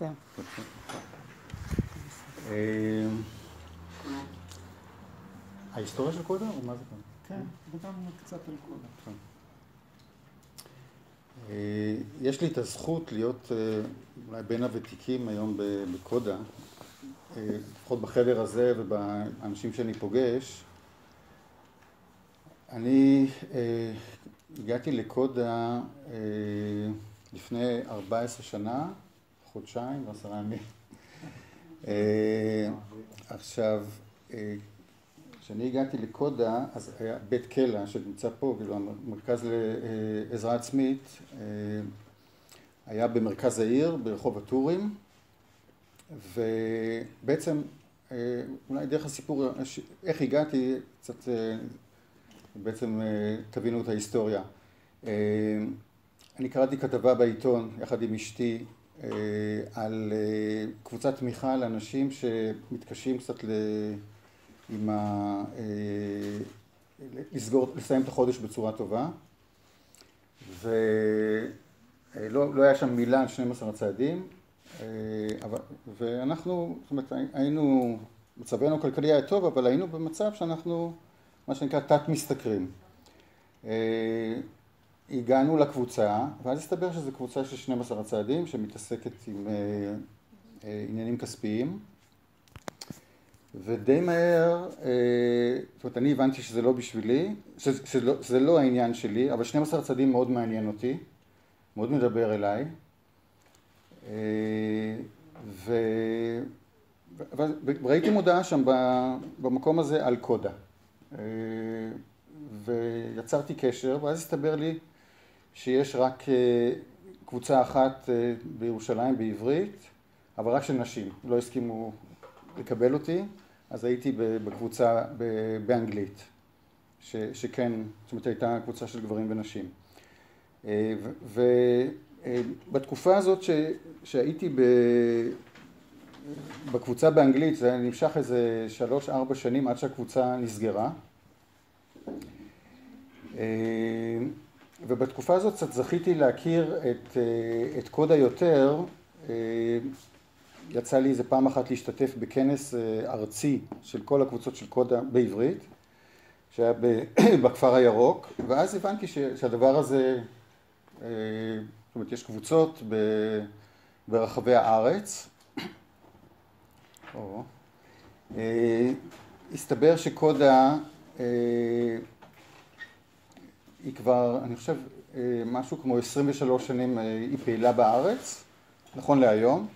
זהו. ההיסטוריה של קודה, או מה זה כאן? כן, דיברנו קצת על קודה. יש לי את הזכות להיות אולי בין הוותיקים היום בקודה, לפחות בחדר הזה ובאנשים שאני פוגש. אני הגעתי לקודה לפני 14 שנה, חודשיים ו10 ימים. עכשיו, כשאני הגעתי לקודה, אז היה בית קלע שנמצא פה, כאילו המרכז לעזרה עצמית, היה במרכז העיר, ברחוב הטורים, ובעצם, אולי דרך הסיפור, איך הגעתי, קצת בעצם תבינו את ההיסטוריה. אני קראתי כתבה בעיתון, יחד עם אשתי, על קבוצת תמיכה לאנשים שמתקשים קצת לסיים את החודש בצורה טובה, ולא היה שם מילה על 12 הצעדים, ואנחנו, זאת אומרת, מצבנו הכלכלי היה טוב, אבל היינו במצב שאנחנו, מה שנקרא, תת משתכרים. הגענו לקבוצה, ואז הסתבר שזו קבוצה של 12 הצעדים שמתעסקת עם עניינים כספיים, ודי מהר, זאת אומרת, אני הבנתי שזה לא בשבילי, שזה לא העניין שלי, אבל 12 הצעדים מאוד מעניין אותי, מאוד מדבר אליי, וראיתי מודעה שם במקום הזה על קודה, ויצרתי קשר, ואז הסתבר לי שיש רק קבוצה אחת בירושלים בעברית, אבל רק של נשים, לא הסכימו לקבל אותי, אז הייתי בקבוצה באנגלית, שכן, זאת אומרת, הייתה קבוצה של גברים ונשים. ובתקופה הזאת שהייתי בקבוצה באנגלית, זה נמשך איזה 3-4 שנים עד שהקבוצה נסגרה. ובתקופה הזאת קצת זכיתי להכיר את קודה יותר. יצא לי איזה פעם אחת להשתתף בכנס ארצי של כל הקבוצות של קודה בעברית, שהיה בכפר הירוק, ואז הבנתי שהדבר הזה, זאת אומרת, יש קבוצות ברחבי הארץ. הסתבר שקודה היא כבר, אני חושב, משהו כמו 23 שנים היא פעילה בארץ, נכון להיום.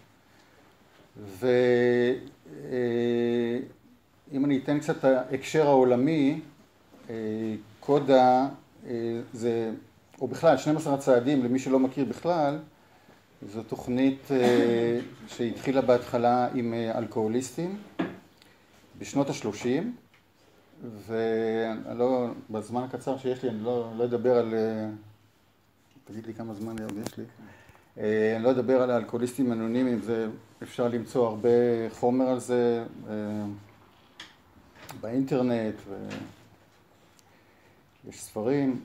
ואם אני אתן קצת את ההקשר העולמי, קודה זה, או בכלל 12 הצעדים, למי שלא מכיר בכלל, זו תוכנית שהתחילה בהתחלה עם אלכוהוליסטים בשנות ה-30, ובזמן הקצר שיש לי אני לא אדבר על, תגיד לי כמה זמן יש לי, אני לא אדבר על האלכוהוליסטים אנונימיים, אפשר למצוא הרבה חומר על זה באינטרנט, ויש ספרים.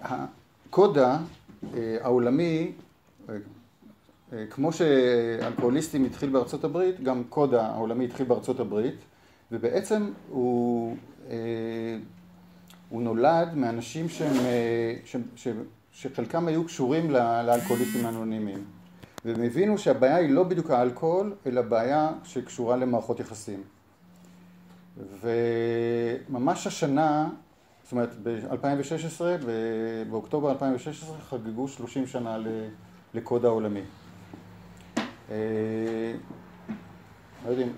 הקודה העולמי, כמו שאלכוהוליסטים התחיל בארצות הברית, גם קודה העולמי התחיל בארצות הברית, ובעצם הוא נולד מאנשים שחלקם היו קשורים לאלכוהוליסטים האנונימיים. והם הבינו שהבעיה היא לא בדיוק האלכוהול, אלא בעיה שקשורה למערכות יחסים. וממש השנה, זאת אומרת ב-2016, באוקטובר 2016, חגגו 30 שנה לקודה העולמי. לא יודעים,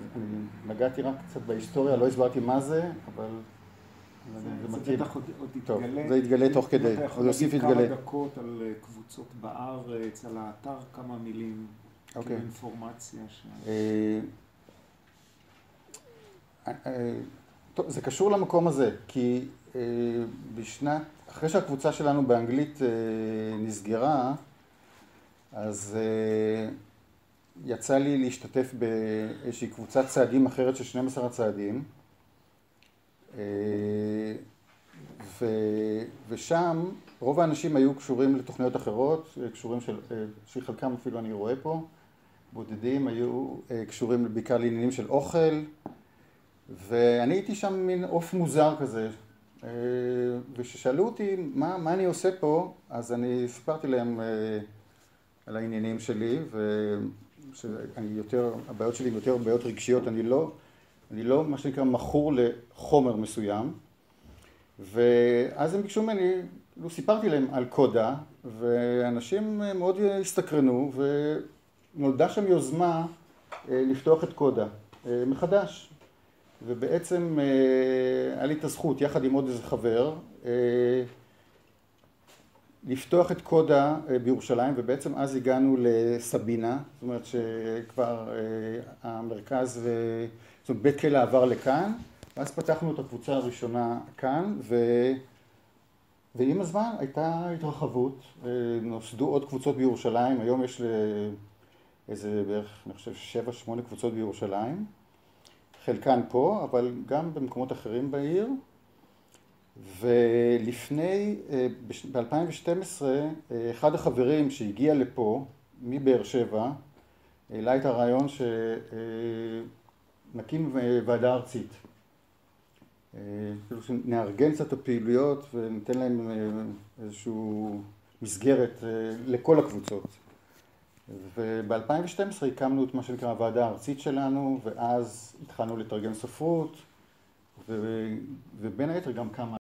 נגעתי רק קצת בהיסטוריה, לא הסברתי מה זה, אבל זה בטח עוד יתגלה. זה יתגלה תוך כדי, עוד יוסיף יתגלה. כמה דקות על קבוצות בארץ, על האתר, כמה מילים, כאינפורמציה. טוב, זה קשור למקום הזה, כי אחרי שהקבוצה שלנו באנגלית נסגרה, אז יצא לי להשתתף באיזושהי קבוצת צעדים אחרת של 12 הצעדים, ושם רוב האנשים היו קשורים לתוכניות אחרות, קשורים שחלקם אפילו אני רואה פה, בודדים היו קשורים בעיקר לעניינים של אוכל, ואני הייתי שם מין עוף מוזר כזה, וכששאלו אותי מה אני עושה פה, אז אני סיפרתי להם על העניינים שלי, הבעיות שלי יותר בעיות רגשיות, אני לא מה שנקרא מכור לחומר מסוים, ואז הם ביקשו ממני, סיפרתי להם על קודה, ואנשים מאוד הסתקרנו, ונולדה שם יוזמה לפתוח את קודה מחדש. ובעצם היה לי את הזכות, יחד עם עוד איזה חבר, לפתוח את קודה בירושלים, ובעצם אז הגענו לסבינה, זאת אומרת שכבר המרכז, זאת אומרת בית כלא עבר לכאן, ואז פתחנו את הקבוצה הראשונה כאן, ועם הזמן הייתה התרחבות, נוסדו עוד קבוצות בירושלים, היום יש איזה בערך, אני חושב, 7-8 קבוצות בירושלים, חלקן פה, אבל גם במקומות אחרים בעיר. ולפני, ב-2012, אחד החברים שהגיע לפה, מבאר שבע, העלה את הרעיון שנקים ועדה ארצית. כאילו שנארגן קצת הפעילויות וניתן להם איזושהי מסגרת לכל הקבוצות. וב-2012 הקמנו את מה שנקרא הוועדה הארצית שלנו, ואז התחלנו לתרגם ספרות, ובין היתר גם כמה